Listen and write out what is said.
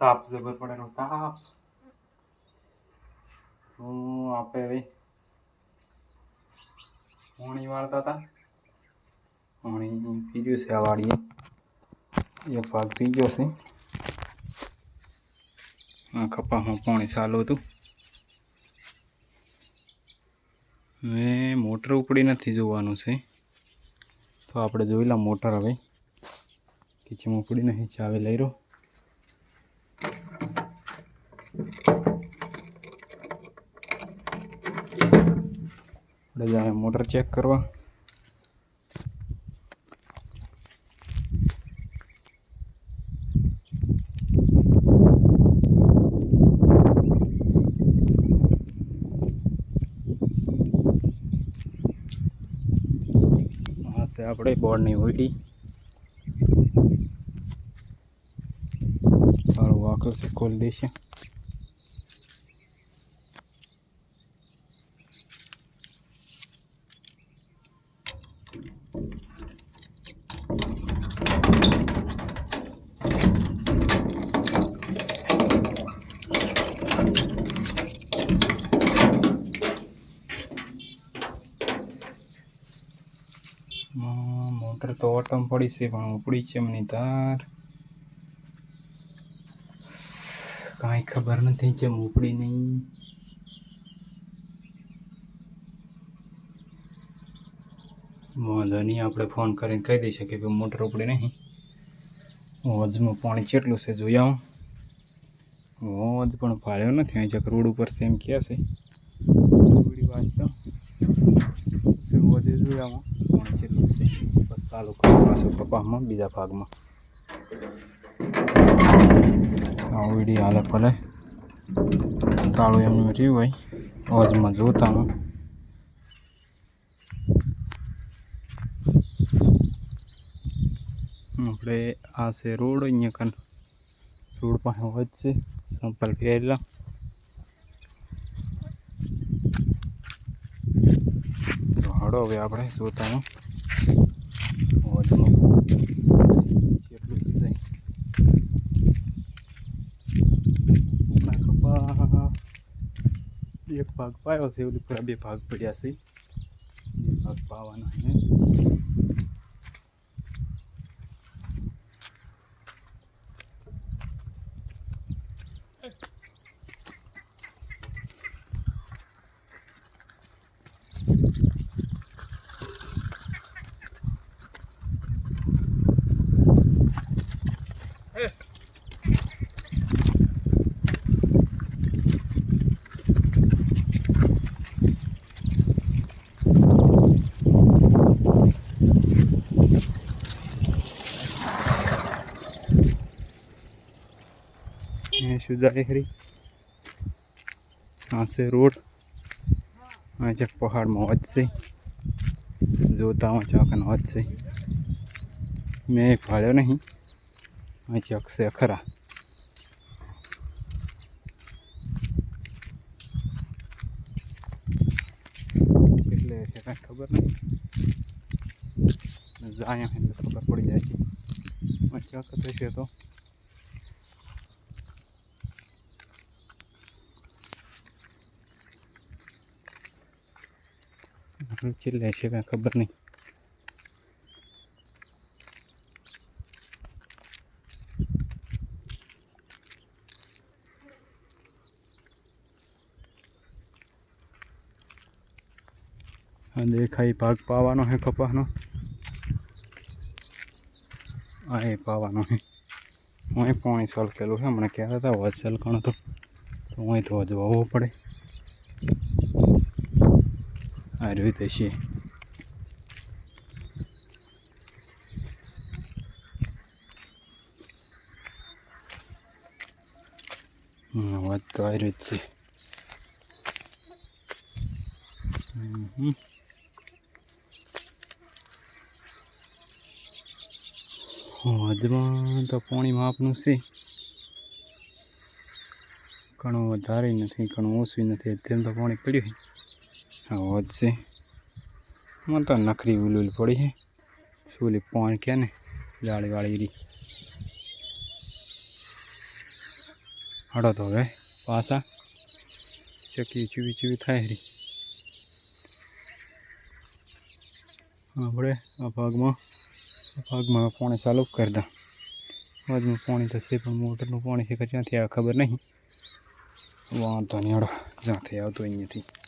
તાપ જબર પડેલો તાપ. આપણે હવે પાણી વાળતા હતા. પાણી પીર્યું છે આ વાડીએ. એક ભાગ પી ગયો છે. આ કપાસમાં પાણી ચાલુ હતું. હવે મોટર ઉપડી નથી જોવાનું છે, તો આપણે જોઈ લા મોટર હવે કિચન ઉપડી નહીં ચાવી લઈ રહ્યો. આપણે જાય મોટર ચેક કરવા. આપણે બોર્ડની ઉલટી કાળું વાંકડું છે, ખોલી દઈશું. મોટર તો ઓટમ પડી છે, પણ ઉપડી છે એમની તાર કાંઈ ખબર નથી જેમ ઉપડી નહીં. વાંધો નહીં, આપણે ફોન કરીને કહી દઈશું કે ભાઈ મોટર ઉપડી નહીં. હોજમાં પાણી કેટલું છે જોઈ આવું. હોજ પણ પાળ્યો નથી, અહીં જક રોડ ઉપર છે એમ કહે છે. વાંચતો હોજે જોઈ આવું પાણી કેટલું છે. બસ ચાલુ કરો પાછું કપાસમાં બીજા ભાગમાં. આ વિડીયો હાલે ભલે કાળું એમનું રહ્યું હોય હોજમાં જોતા હું. આપણે આ છે રોડ, અહીંયા કાન રોડ પાસે હોજ છે. સંપલ ફેરેલા તો હડો હવે આપણે જોતા હું હોજમાં કેટલું છે. એક ભાગ પાયો છે, ઓલી પૂરા બે ભાગ પડ્યા છે. બે ભાગ પાવાના છે. સુધારી ખરી આ છે રોડ. આ ચક પહાડમાં વધશે જોતા હું ચાકન વધશે. મેં ફાળ્યો નહીં, આ ચક છે ખરા. એટલે છે કાંઈ ખબર નહીં, જાય એટલે ખબર પડી જાય છે. ચક થશે તો ચીલે છે કાંઈ ખબર નહીં. આ દેખાય ભાગ પાવાનો હે કપાસનો. આ એ પાવાનો હે. હું પાણી સલકેલું છે, હમણાં કહેતા હતા વધ સલકણ હતો તો હું તો હજુ આવવો પડે. આ રીતે છે. વાત તો આ રીત છે. હજમાં તો પાણી માપનું છે. ઘણું વધારે નથી, ઘણું ઓછું નથી. અત્યારે તો પાણી પડ્યું છે. હોજ છે મને તો નખરી ઉલુલ પડી છે. સુલી પાણી કે ને જાળી વાળી રી હડો તો હવે પાછા ચકી ચીવી થાય રહી આપણે આ ભાગમાં પાણી ચાલુ કરી દા આજનું પાણી થશે પણ મોટરનું પાણી છે કે ક્યાંથી આવે ખબર નહીં વાંધો નહીં હડો જ્યાંથી આવતું અહીંયાથી